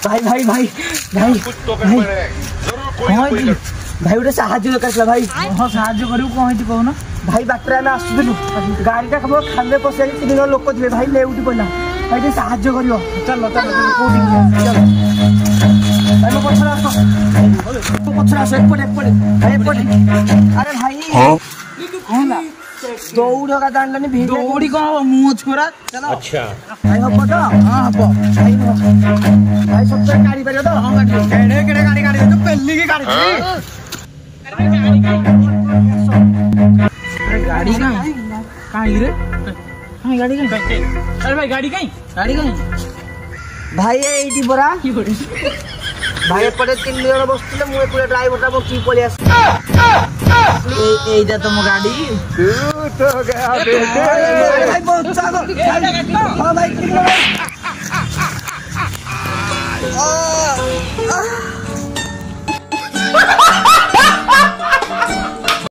भाई भाई भाई भाई कुछ तो गड़बड़ है, जरूर कोई ना कोई गड़बड़। भाई गोटे साहाଯ୍य दरकार भाई। हाँ साहाଯ୍य करू कौन कहून भाई बाटर आम आसुलु गाड़ी टा केवल खाले पशा 3 जन लोक थे भाई लेउटी पड़ा भाई टे साहाଯ୍य करियो। चलो चलो कोठी चलो भाई मो पछरा आस पछरा आस एपटे एपटे भाई एपटे। अरे भाई कौन ला दौड़ का दांडनी भी दौड़ी कौन हम मुंह छोरा चलो। अच्छा भाई हम तो हां हबो भाई भाई सब गाड़ी पर तो हां गाड़ी केड़े केड़े गाड़ी गाड़ी तो पहली की गाड़ी थी। गाड़ी कहाँ रे कहाँ गाड़ी कहाँ अरे भाई गाड़ी कहीं भाई एटी बरा भाई एपटे 3 जन बसुले मु एपटे ड्राइवर टा बची पळि आस एटा तुम गाड़ी तू तो गया बेटे। भाई बहुत चालो हां भाई